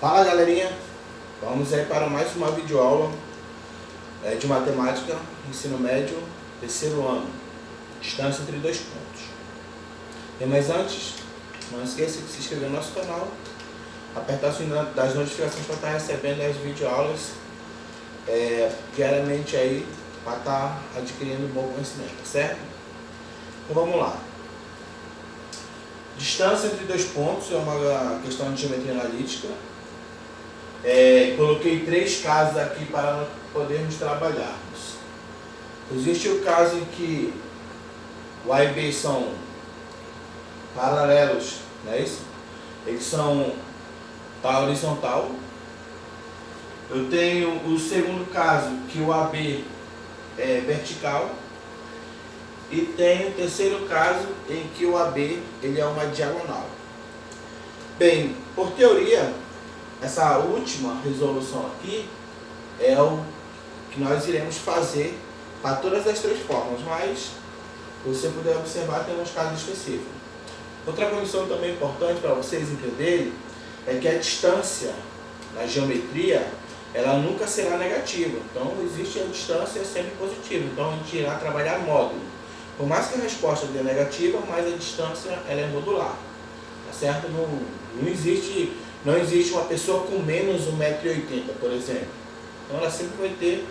Fala galerinha, vamos aí para mais uma videoaula de matemática, ensino médio, terceiro ano, distância entre dois pontos. Mas antes, não esqueça de se inscrever no nosso canal, apertar o sininho das notificações para estar recebendo as videoaulas diariamente aí, para estar adquirindo um bom conhecimento, certo? Então vamos lá. Distância entre dois pontos é uma questão de geometria analítica. Coloquei três casos aqui para podermos trabalharmos. Existe o caso em que o A e B são paralelos, não é isso? Eles são para horizontal. Eu tenho o segundo caso, que o AB é vertical. E tem o terceiro caso em que o AB ele é uma diagonal. Bem, por teoria, essa última resolução aqui é o que nós iremos fazer para todas as três formas, mas se você puder observar, tem uns casos específicos. Outra condição também importante para vocês entenderem é que a distância na geometria ela nunca será negativa. Então existe a distância sempre positiva, então a gente irá trabalhar módulo. Por mais que a resposta dê negativa, mas a distância ela é modular, tá certo? Não existe uma pessoa com menos 1,80 m, por exemplo. Então ela sempre vai ter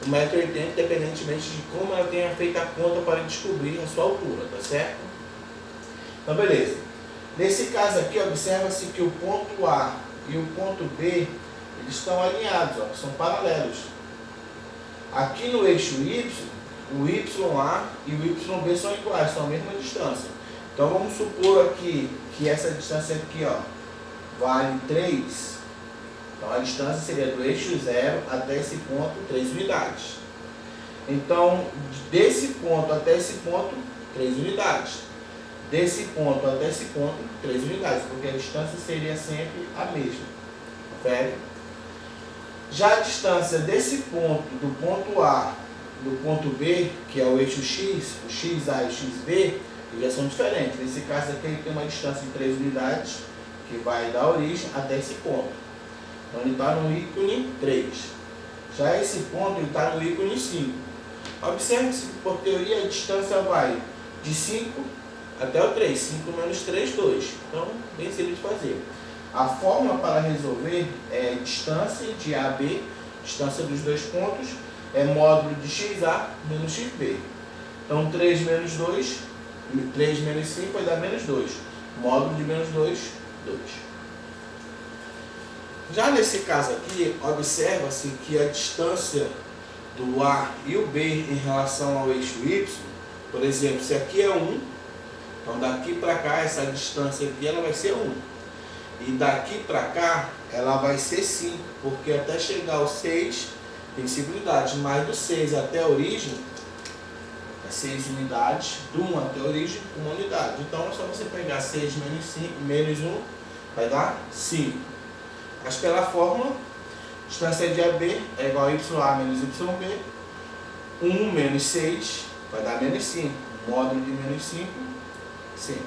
1,80 m, independentemente de como ela tenha feito a conta para descobrir a sua altura, tá certo? Então beleza. Nesse caso aqui, observa-se que o ponto A e o ponto B, eles estão alinhados, ó, são paralelos. Aqui no eixo Y, o YA e o YB são iguais, são a mesma distância. Então vamos supor aqui que essa distância aqui, ó, vale 3. Então a distância seria do eixo 0 até esse ponto 3 unidades. Então desse ponto até esse ponto 3 unidades. Desse ponto até esse ponto 3 unidades, porque a distância seria sempre a mesma. Confere? Já a distância desse ponto, do ponto A do ponto B, que é o eixo X, o XA e o XB, já são diferentes. Nesse caso aqui ele tem uma distância de 3 unidades, que vai da origem até esse ponto. Então ele está no ícone 3. Já esse ponto ele está no ícone 5. Observe-se que por teoria a distância vai de 5 até o 3. 5 menos 3, 2. Então, bem simples de fazer. A fórmula para resolver é distância de A a B, distância dos dois pontos, é módulo de XA menos XB. Então 3 menos 2, 3 menos 5 vai dar menos 2. Módulo de menos 2, 2. Já nesse caso aqui, observa-se que a distância do A e o B em relação ao eixo Y, por exemplo, se aqui é 1, então daqui para cá, essa distância aqui ela vai ser 1. E daqui para cá, ela vai ser 5, porque até chegar ao 6, tem 5 unidades, mas do 6 até a origem, é 6 unidades, do 1 até a origem, 1 unidade. Então é só você pegar 6 menos 5, menos 1, vai dar 5. Mas pela fórmula, distância de AB é igual a YA menos YB, 1 menos 6 vai dar menos 5, módulo de menos 5, 5.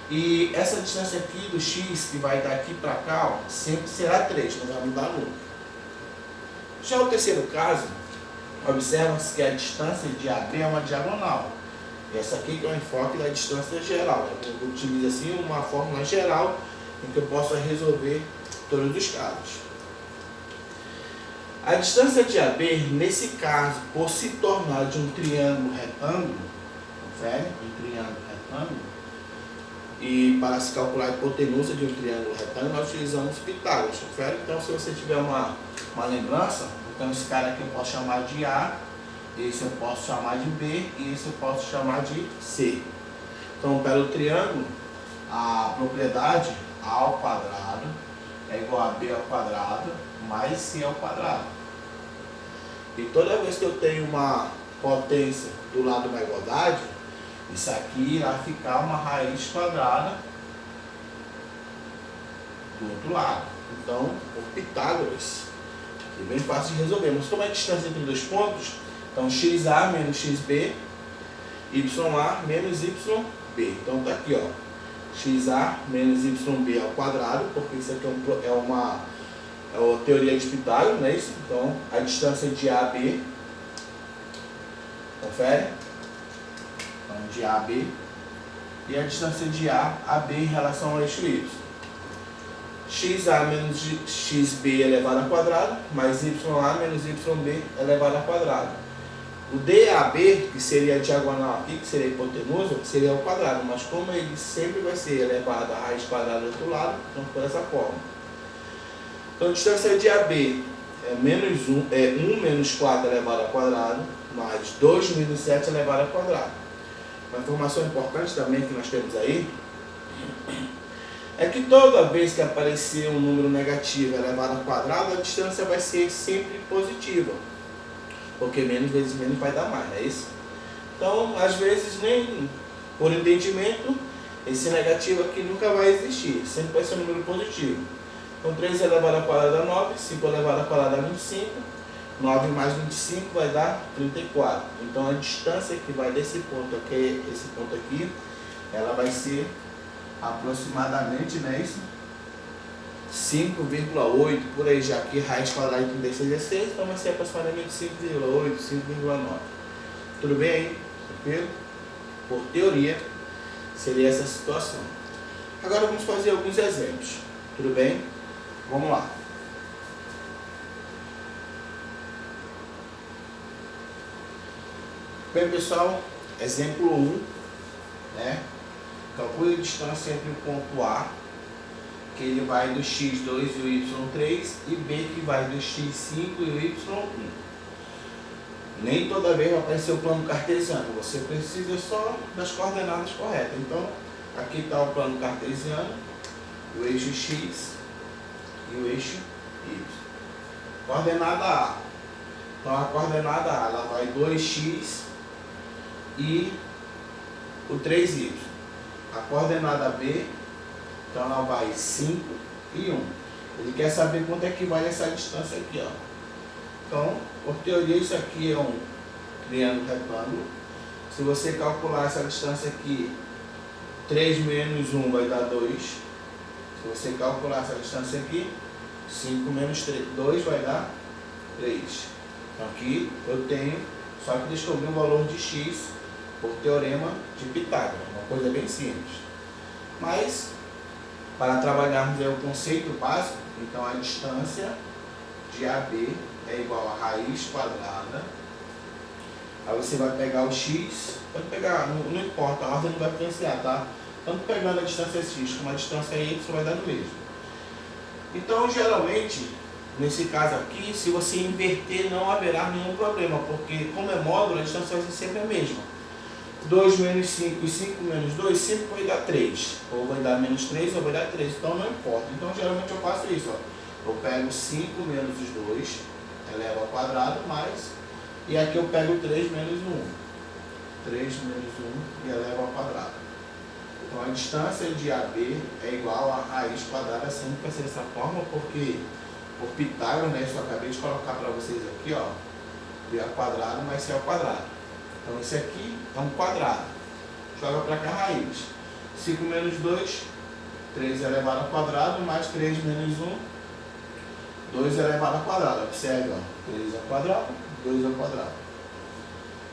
E essa distância aqui do X, que vai daqui para cá, ó, sempre será 3, não vai mudar nunca. Já o terceiro caso, observa-se que a distância de AB é uma diagonal. Essa aqui que é o enfoque da distância geral. Eu utilizo assim uma fórmula geral em que eu possa resolver todos os casos. A distância de AB, nesse caso, por se tornar de um triângulo retângulo, confere? Um triângulo retângulo, e para se calcular a hipotenusa de um triângulo retângulo, nós utilizamos Pitágoras, confere? Então, se você tiver uma lembrança, então esse cara aqui eu posso chamar de A, esse eu posso chamar de B e esse eu posso chamar de C. Então, pelo triângulo, a propriedade A ao quadrado é igual a B ao quadrado mais C ao quadrado. E toda vez que eu tenho uma potência do lado de uma igualdade, isso aqui irá ficar uma raiz quadrada do outro lado. Então, por Pitágoras, é bem fácil de resolver. Mas como é a distância entre dois pontos, então XA menos XB, YA menos YB. Então está aqui, ó. xa menos yb ao quadrado, porque isso aqui é uma teoria de Pitágoras, não é isso? Então, a distância de A a B, confere? Então, de A a B, e a distância de A a B em relação ao eixo Y. xa menos xb elevado ao quadrado, mais ya menos yb elevado ao quadrado. O DAB, que seria a diagonal aqui, que seria a hipotenusa, seria ao quadrado, mas como ele sempre vai ser elevado à raiz quadrada do outro lado, então por essa forma. Então a distância de AB é 1 menos 4 elevado ao quadrado, mais 2 menos 7 elevado ao quadrado. Uma informação importante também que nós temos aí, é que toda vez que aparecer um número negativo elevado ao quadrado, a distância vai ser sempre positiva. Porque menos vezes menos vai dar mais, não é isso? Então, às vezes, nem por entendimento, esse negativo aqui nunca vai existir. Sempre vai ser um número positivo. Então, 3 elevado ao quadrado dá 9, 5 elevado ao quadrado dá 25. 9 mais 25 vai dar 34. Então, a distância que vai desse ponto aqui, esse ponto aqui, ela vai ser aproximadamente, não é isso? 5,8, por aí, já que raiz quadrada de 36 é 6, então vai ser aproximadamente 5,8, 5,9. Tudo bem aí? Tranquilo? Por teoria, seria essa situação. Agora vamos fazer alguns exemplos. Tudo bem? Vamos lá. Bem, pessoal, exemplo 1, né? Calcule a distância entre o ponto A, que ele vai do x2 e o y3, e B, que vai do x5 e o y1. Nem toda vez vai aparecer o plano cartesiano, você precisa só das coordenadas corretas. Então, aqui está o plano cartesiano, o eixo x e o eixo y. Coordenada A. Então, a coordenada A, ela vai 2x e o 3y. A coordenada B, então ela vai 5 e 1. Ele quer saber quanto é que vale essa distância aqui, ó. Então, por teoria, isso aqui é um triângulo retângulo. Se você calcular essa distância aqui, 3 menos 1 vai dar 2. Se você calcular essa distância aqui, 5 menos 2 vai dar 3. Então aqui eu tenho, só que descobri um valor de x por teorema de Pitágoras. Uma coisa bem simples. Mas, para trabalharmos o conceito básico, então a distância de AB é igual a raiz quadrada. Aí você vai pegar o x, pode pegar, não importa, a ordem não vai influenciar, tá? Tanto pegando a distância x como a distância y vai dar no mesmo. Então, geralmente, nesse caso aqui, se você inverter, não haverá nenhum problema, porque como é módulo, a distância vai ser sempre a mesma. 2 menos 5 e 5 menos 2 sempre vai dar 3. Ou vai dar menos 3 ou vai dar 3. Então não importa. Então geralmente eu faço isso. Ó. Eu pego 5 menos os 2, elevo ao quadrado, mais. E aqui eu pego 3 menos 1. 3 menos 1 e elevo ao quadrado. Então a distância de AB é igual a raiz quadrada, sempre vai ser dessa forma, porque por Pitágoras, né, eu só acabei de colocar para vocês aqui, ó. B ao quadrado mais C ao quadrado. Então esse aqui é um quadrado. Joga para cá a raiz. 5 menos 2, 3 elevado ao quadrado, mais 3 menos 1, 2 elevado ao quadrado. Observe, ó, 3 ao quadrado, 2 ao quadrado.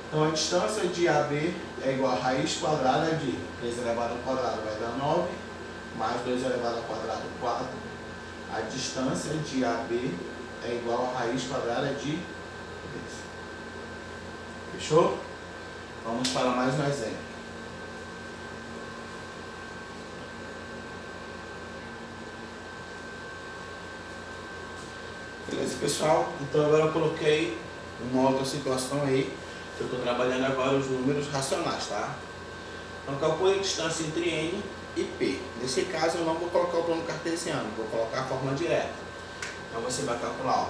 Então a distância de AB é igual a raiz quadrada de 3 elevado ao quadrado vai dar 9, mais 2 elevado ao quadrado, 4. A distância de AB é igual a raiz quadrada de 3. Fechou? Vamos para mais um exemplo. Beleza, pessoal? Então agora eu coloquei uma outra situação aí, que eu estou trabalhando agora os números racionais, tá? Então calcule a distância entre N e P. Nesse caso eu não vou colocar o plano cartesiano, vou colocar a fórmula direta. Então você vai calcular, ó,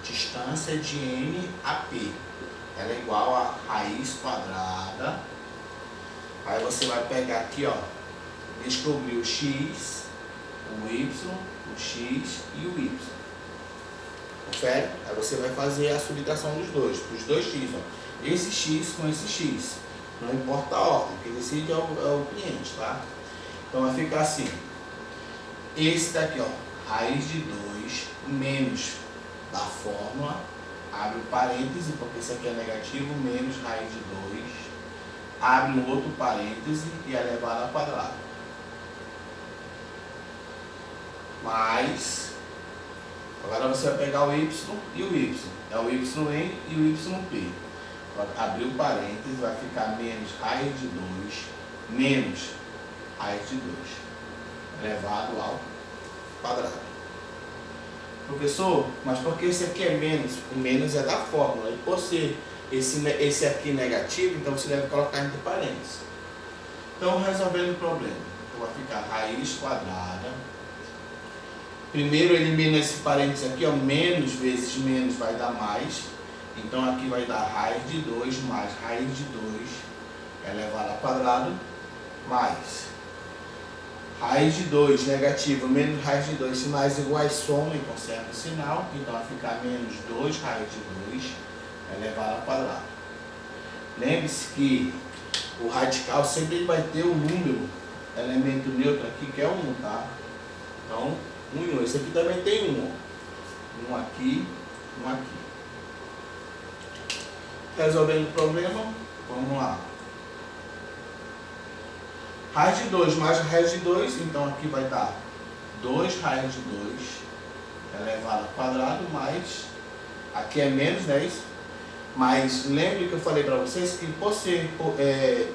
distância de N a P. Ela é igual a raiz quadrada. Aí você vai pegar aqui, ó, descobrir o x, o y, o x e o y. Confere? Aí você vai fazer a subtração dos dois x, ó. Esse x com esse x. Não importa a ordem, quem decide é o cliente, tá? Então vai ficar assim. Esse daqui, ó, raiz de 2 menos da fórmula, abre o parêntese, porque esse aqui é negativo, menos raiz de 2, abre um outro parêntese e é elevado ao quadrado. Mais, agora você vai pegar o y e o y, é o yn e o yp. Abrir o parêntese, vai ficar menos raiz de 2, menos raiz de 2, elevado ao quadrado. Professor, mas porque esse aqui é menos? O menos é da fórmula, e por ser esse aqui negativo, então você deve colocar entre parênteses. Então, resolvendo o problema, então vai ficar raiz quadrada. Primeiro elimina esse parênteses aqui, ó, menos vezes menos vai dar mais. Então aqui vai dar raiz de 2 mais raiz de 2 elevado ao quadrado, mais raiz de 2 negativo menos raiz de 2, sinais iguais somam e conserva o sinal, então vai ficar menos 2 raiz de 2 elevado ao quadrado. Lembre-se que o radical sempre vai ter um número, elemento neutro aqui, que é 1, tá? Então, 1 e 1. Esse aqui também tem 1, ó. 1 aqui, 1 aqui. Resolvendo o problema, vamos lá. Raiz de 2 mais raiz de 2, então aqui vai dar 2 raiz de 2 elevado ao quadrado, mais, aqui é menos 10, mas lembre que eu falei para vocês que por ser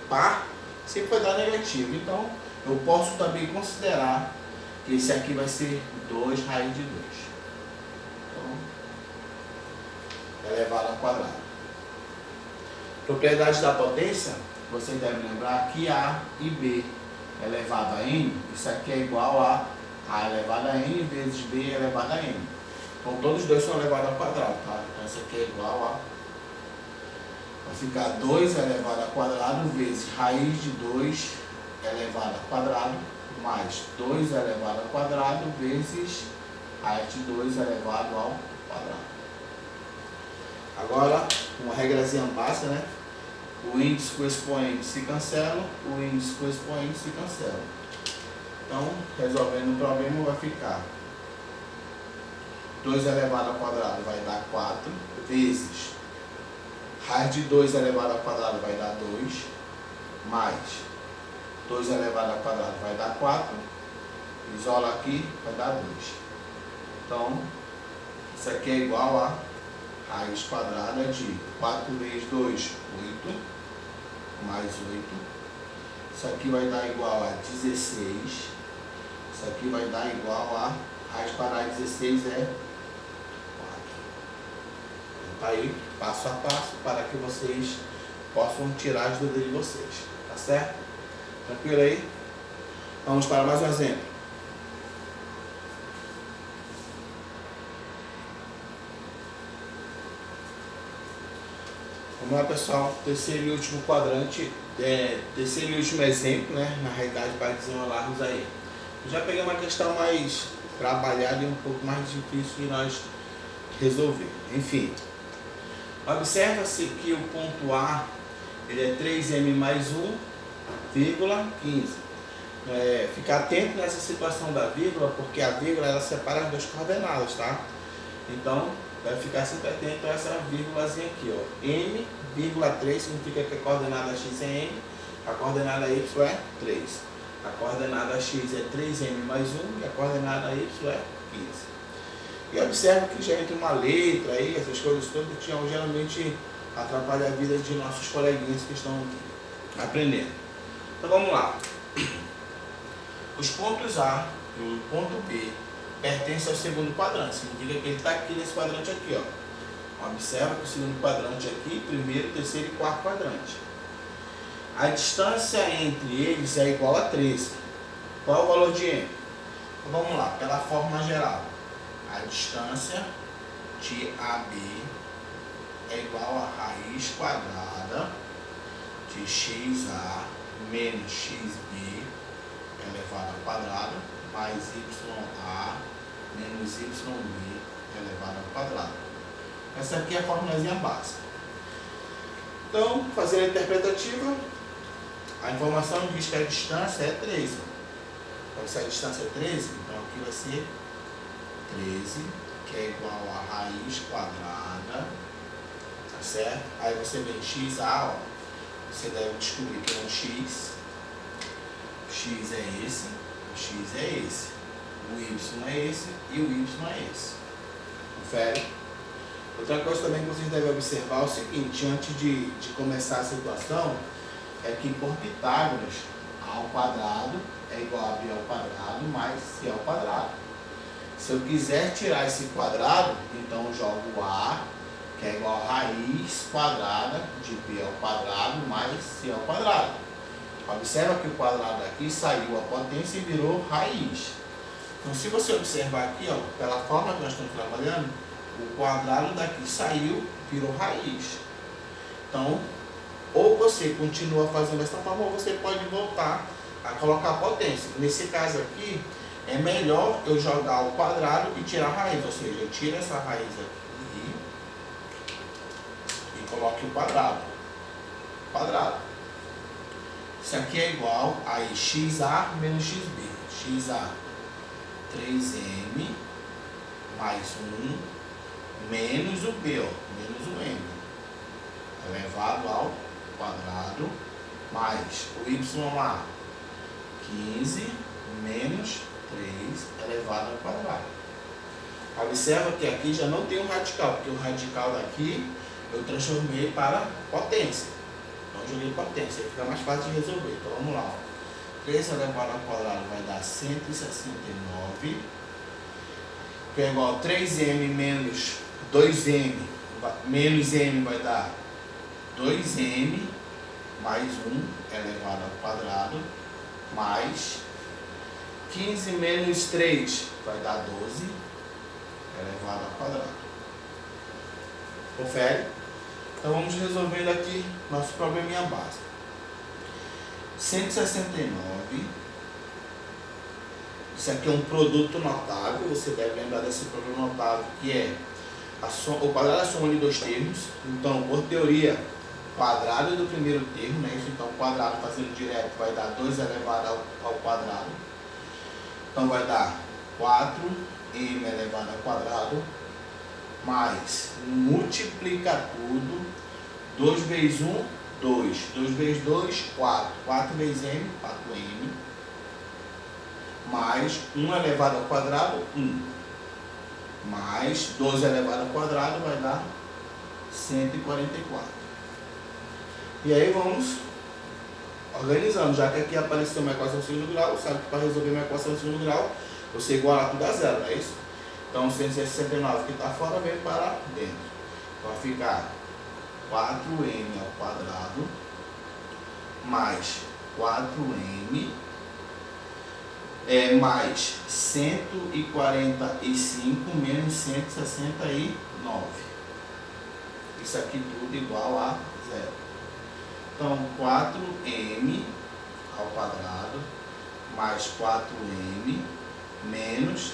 par, sempre vai dar negativo, então eu posso também considerar que esse aqui vai ser 2 raiz de 2, então, elevado ao quadrado. Propriedade da potência, você deve lembrar que A e B elevado a N, isso aqui é igual a A elevado a N vezes B elevado a N. Então todos os dois são elevados ao quadrado, tá? Então isso aqui é igual a... Vai ficar 2 elevado ao quadrado vezes raiz de 2 elevado ao quadrado, mais 2 elevado ao quadrado vezes raiz de 2 elevado ao quadrado. Agora, uma regrazinha básica, né? O índice com o expoente se cancela, o índice com o expoente se cancela. Então, resolvendo o problema, vai ficar 2 elevado ao quadrado vai dar 4, vezes raiz de 2 elevado ao quadrado vai dar 2, mais 2 elevado ao quadrado vai dar 4, isola aqui, vai dar 2. Então, isso aqui é igual a raiz quadrada de 4 vezes 2, 8, mais 8. Isso aqui vai dar igual a 16. Isso aqui vai dar igual a raiz quadrada de 16 é 4. Então, tá aí, passo a passo, para que vocês possam tirar as dúvidas de vocês. Tá certo? Tranquilo aí? Vamos para mais um exemplo. Vamos lá, pessoal, terceiro e último quadrante, terceiro e último exemplo, né, na realidade, para desenrolarmos aí. Já peguei uma questão mais trabalhada e um pouco mais difícil de nós resolver. Enfim, observa-se que o ponto A ele é 3m mais 1,15. Ficar atento nessa situação da vírgula, porque a vírgula ela separa as duas coordenadas, tá? Então, vai ficar sempre atento a essa vírgulazinha aqui, ó. M,3 significa que a coordenada x é m, a coordenada y é 3. A coordenada x é 3m mais 1 e a coordenada y é 15. E observa que já entra uma letra aí, essas coisas todas que geralmente atrapalham a vida de nossos coleguinhas que estão aprendendo. Então vamos lá. Os pontos A e o ponto B pertence ao segundo quadrante, significa que ele está aqui nesse quadrante aqui, ó. Observa que o segundo quadrante aqui, primeiro, terceiro e quarto quadrante. A distância entre eles é igual a 13. Qual é o valor de m? Então vamos lá, pela fórmula geral. A distância de AB é igual a raiz quadrada de xa menos xb elevado ao quadrado mais YA menos YB elevado ao quadrado. Essa aqui é a formulazinha básica. Então, fazendo a interpretativa, a informação diz que a distância é 13. Então, se a distância é 13, então aqui vai ser 13, que é igual a raiz quadrada, tá certo? Aí você vem XA, ó, você deve descobrir que é um X, o X é esse, o X é esse, o Y é esse e o Y é esse. Confere? Outra coisa também que vocês devem observar é o seguinte, antes de começar a situação, é que por Pitágoras, A ao quadrado é igual a B ao quadrado mais C ao quadrado. Se eu quiser tirar esse quadrado, então eu jogo A, que é igual a raiz quadrada de B ao quadrado mais C ao quadrado. Observa que o quadrado aqui saiu a potência e virou raiz. Então, se você observar aqui, ó, pela forma que nós estamos trabalhando, o quadrado daqui saiu, virou raiz. Então, ou você continua fazendo dessa forma, ou você pode voltar a colocar a potência. Nesse caso aqui, é melhor eu jogar o quadrado e tirar a raiz. Ou seja, eu tiro essa raiz aqui e coloco o quadrado. Isso aqui é igual a XA menos XB. XA 3M mais 1 menos o B, ó, menos o M, elevado ao quadrado, mais o YA 15 menos 3 elevado ao quadrado. Observa que aqui já não tem um radical, porque o radical daqui eu transformei para potência. Então eu joguei potência, aí fica mais fácil de resolver. Então vamos lá, ó. 3 elevado ao quadrado vai dar 169, que é igual a 3m menos 2m, menos m vai dar 2m mais 1 elevado ao quadrado, mais 15 menos 3 vai dar 12 elevado ao quadrado. Confere? Então vamos resolvendo aqui nosso probleminha básico. 169, isso aqui é um produto notável, você deve lembrar desse produto notável, que é o quadrado é a soma de dois termos. Então, por teoria, quadrado do primeiro termo, né? Então, o quadrado fazendo direto vai dar 2 elevado ao quadrado. Então, vai dar 4m elevado ao quadrado, mais, multiplica tudo, 2 vezes 1, 2. 2 vezes 2, 4. 4 vezes m, 4m. Mais 1 elevado ao quadrado, 1. Mais 12 elevado ao quadrado vai dar 144. E aí vamos organizando. Já que aqui apareceu uma equação de segundo grau, sabe que para resolver uma equação de segundo grau, você iguala tudo a zero, não é isso? Então 169 que está fora vem para dentro. Então vai ficar 4m ao quadrado mais 4m mais 145 menos 169. Isso aqui tudo igual a zero. Então 4m ao quadrado mais 4m menos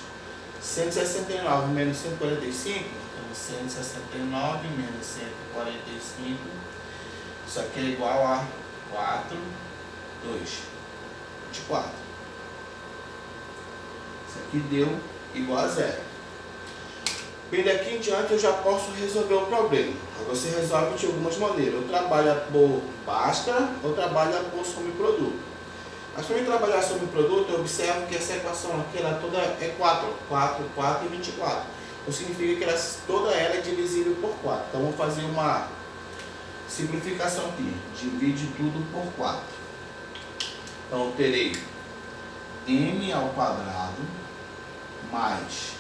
169 menos 145. 169 menos 145, isso aqui é igual a 4, 2, 24. Isso aqui deu igual a zero. Bem, daqui em diante eu já posso resolver o problema. Você resolve de algumas maneiras. Ou trabalha por Bhaskara, ou trabalha por soma e produto. Mas para eu trabalhar soma e produto, eu observo que essa equação aqui ela toda é 4, 4, 4 e 24. Então significa que toda ela é divisível por 4. Então vamos fazer uma simplificação aqui. Divide tudo por 4. Então eu terei m ao quadrado mais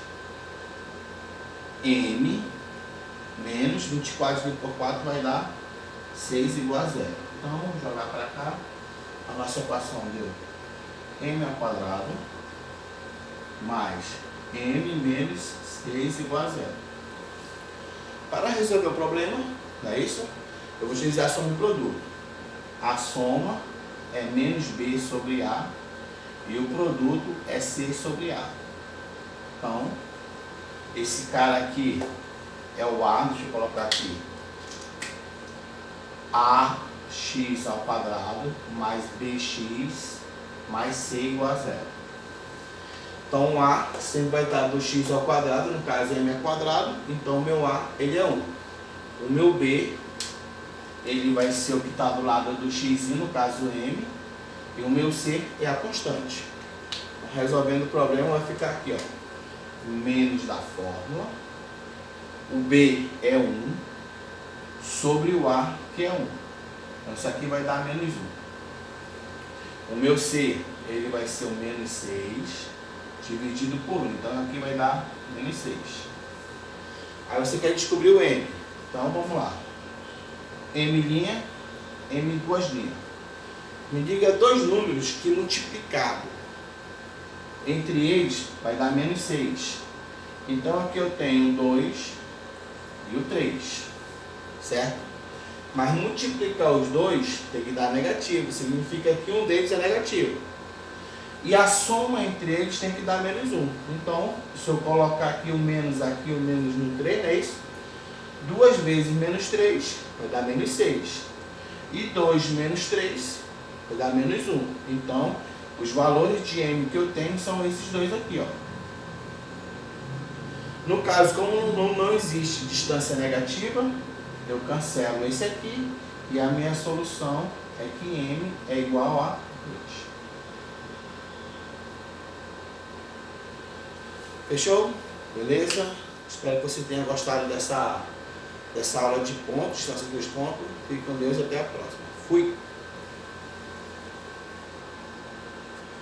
m menos 24 dividido por 4 vai dar 6 igual a zero. Então vamos jogar para cá. A nossa equação deu m ao quadrado mais m menos 6 igual a zero. Para resolver o problema, não é isso? Eu vou utilizar a soma e produto. A soma é menos b sobre a e o produto é c sobre a. Então, esse cara aqui é o a, deixa eu colocar aqui. ax ao quadrado mais bx mais c igual a zero. Então A sempre vai estar 2x ao quadrado, no caso M é quadrado, então o meu A ele é 1. O meu B ele vai ser o que está do lado do x, no caso M, e o meu C é a constante. Resolvendo o problema vai ficar aqui, ó, menos da fórmula, o B é 1, sobre o A que é 1. Então isso aqui vai dar menos 1. O meu C ele vai ser o menos 6, dividido por 1, então aqui vai dar menos 6. Aí você quer descobrir o M, então vamos lá. M', M duas linhas. Me diga dois números que multiplicado entre eles vai dar menos 6. Então aqui eu tenho o 2 e o 3, certo? Mas multiplicar os dois tem que dar negativo, significa que um deles é negativo. E a soma entre eles tem que dar menos 1. Então, se eu colocar aqui o menos no 3, é isso? 2 vezes menos 3 vai dar menos 6. E 2 menos 3 vai dar menos 1. Então, os valores de M que eu tenho são esses dois aqui, ó. No caso, como não existe distância negativa, eu cancelo esse aqui e a minha solução é que M é igual a 2. Fechou? Beleza? Espero que você tenha gostado dessa aula de pontos, distância dos pontos. Fique com Deus e até a próxima. Fui!